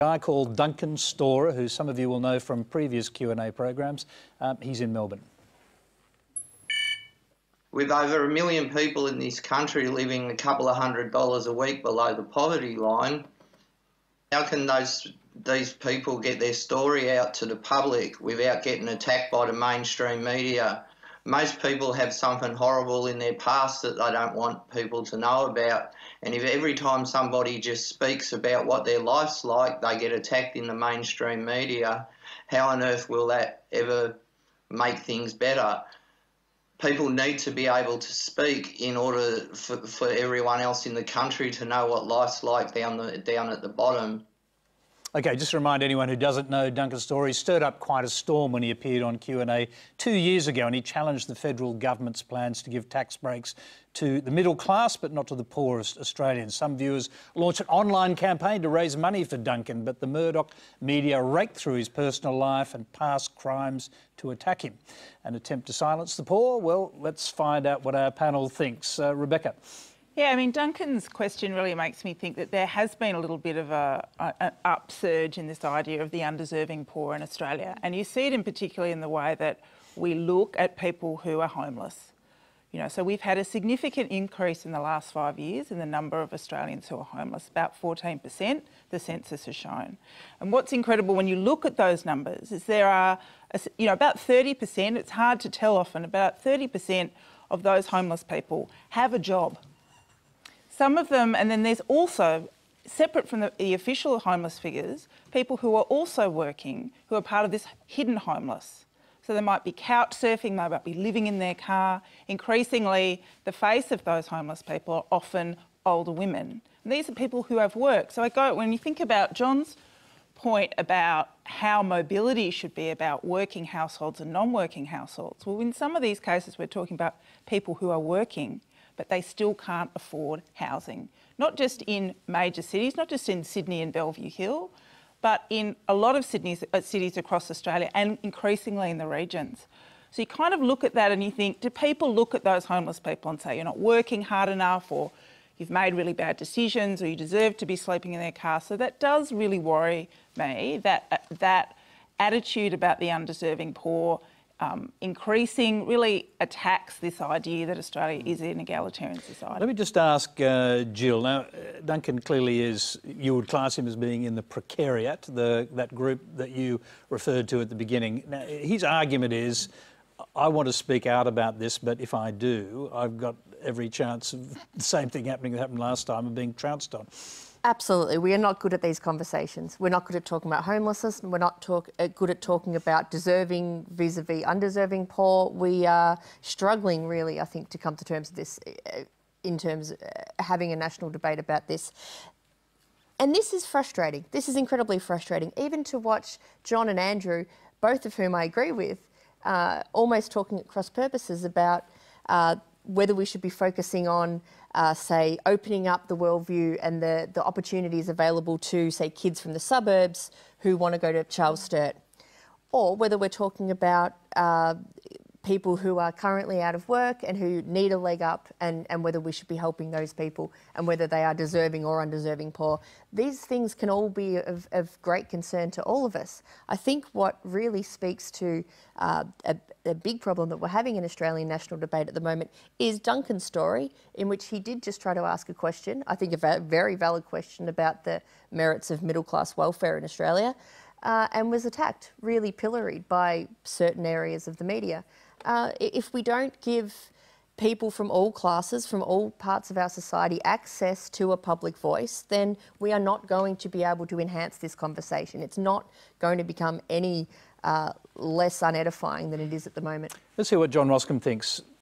A guy called Duncan Storer, who some of you will know from previous Q&A programs. He's in Melbourne. With over 1 million people in this country living a couple of $100 a week below the poverty line, how can these people get their story out to the public without getting attacked by the mainstream media? Most people have something horrible in their past that they don't want people to know about. And if every time somebody just speaks about what their life's like, they get attacked in the mainstream media, how on earth will that ever make things better? People need to be able to speak in order for everyone else in the country to know what life's like down at the bottom. OK, just to remind anyone who doesn't know, Duncan Storer stirred up quite a storm when he appeared on Q&A 2 years ago, and he challenged the federal government's plans to give tax breaks to the middle class but not to the poorest Australians. Some viewers launched an online campaign to raise money for Duncan, but the Murdoch media raked through his personal life and past crimes to attack him. An attempt to silence the poor? Well, let's find out what our panel thinks. Rebecca. Yeah, I mean, Duncan's question really makes me think that there has been a little bit of an upsurge in this idea of the undeserving poor in Australia. And you see it in particularly in the way that we look at people who are homeless. You know, so we've had a significant increase in the last 5 years in the number of Australians who are homeless, about 14%, the census has shown. And what's incredible when you look at those numbers is there are, about 30%, it's hard to tell often, about 30% of those homeless people have a job. Some of them, and then there's also, separate from the official homeless figures, people who are also working, who are part of this hidden homeless. So they might be couch surfing, they might be living in their car. Increasingly, the face of those homeless people are often older women. And these are people who have work. So when you think about John's point about how mobility should be about working households and non-working households, well, in some of these cases, we're talking about people who are working, but they still can't afford housing. Not just in major cities, not just in Sydney and Bellevue Hill, but in a lot of cities across Australia and increasingly in the regions. So you kind of look at that and you think, do people look at those homeless people and say, you're not working hard enough, or you've made really bad decisions, or you deserve to be sleeping in their car? So that does really worry me, that attitude about the undeserving poor increasing really attacks this idea that Australia is an egalitarian society. Let me just ask Jill. Now, Duncan clearly is, you would class him as being in the precariat, that group that you referred to at the beginning. Now, his argument is, I want to speak out about this, but if I do, I've got every chance of the same thing happening that happened last time of being trounced on. Absolutely. We are not good at these conversations. We're not good at talking about homelessness. We're not good at talking about deserving vis-a-vis undeserving poor. We are struggling, really, I think, to come to terms with this in terms of having a national debate about this. And this is frustrating. This is incredibly frustrating. Even to watch John and Andrew, both of whom I agree with, almost talking at cross purposes about whether we should be focusing on, say, opening up the worldview and the opportunities available to, say, kids from the suburbs who want to go to Charles Sturt, or whether we're talking about people who are currently out of work and who need a leg up, and whether we should be helping those people and whether they are deserving or undeserving poor. These things can all be of great concern to all of us. I think what really speaks to a big problem that we're having in Australian national debate at the moment is Duncan's story, in which he did just try to ask a question, I think a very valid question about the merits of middle-class welfare in Australia, and was attacked, really pilloried by certain areas of the media. If we don't give people from all classes, from all parts of our society, access to a public voice, then we are not going to be able to enhance this conversation. It's not going to become any less unedifying than it is at the moment. Let's hear what John Roscombe thinks.